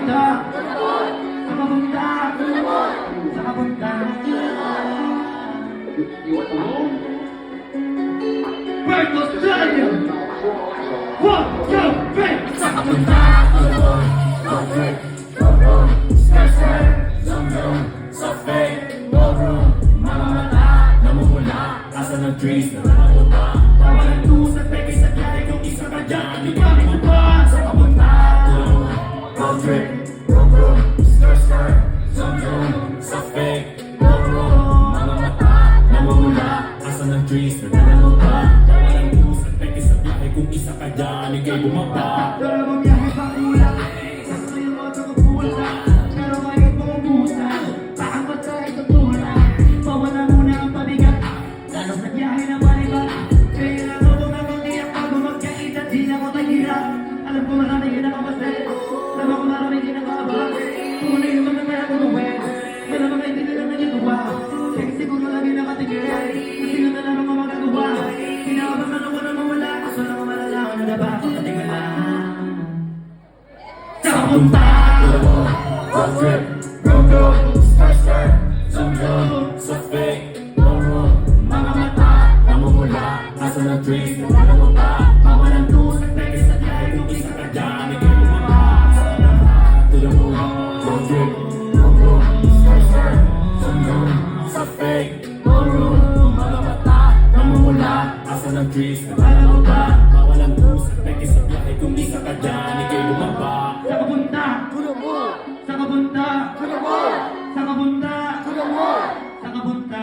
kapunta, sa kapunta, sa kapunta. You want alone? Break the stadium! 1, 2, 3! Sa kapunta! Trees na ano ba? Tawanan sa peke sa biyahe kung isa ka dyan. Ikaw mo ba sa kapunta? Road trip, room, stir, zoom, sa fake, room, mga mata, namumula, asa ng trees na ano ba? Tawanan sa peke sa biyahe kung isa ka dyan. Ikaw bumaba. Dalawang biyahe pa kulang, sasakay ang mga kapulang. Pero kahit mga busa, paangat ka ito tulad. Pawala muna ang pabigat. Lalo sa biyahe na maniba. Kaya lang ako mamanggiyak bago magkakita. Di na ako tahirap. Alam ko marami kinakamasaya. Alam ko marami kinakabang. Tunay naman na kaya ko nuwet. Alam mo hindi na lang nagagawa. Kaya siguro lagi nakatigil. Kasi nga na lang ako magagawa. Kinakabasan ako na mawala. Kaso lang ako malalaman na ba ako katingin lang. Sa kapunta! Road trip, room, stir, zoom, sa fake, room, mga mata, namumula, asa ng trees na ano ba? Tawanan sa peke sa biyahe kung isa ka dyan. Ikaw bumaba sa to the moon. Road trip, room, stir, zoom, sa fake, room, mga mata, namumula, asa ng trees na ano ba? Tawanan sa peke sa biyahe kung isa ka dyan. Ikaw bumaba. Sa kapunta! Sa kapunta! Sa kapunta! Sa kapunta!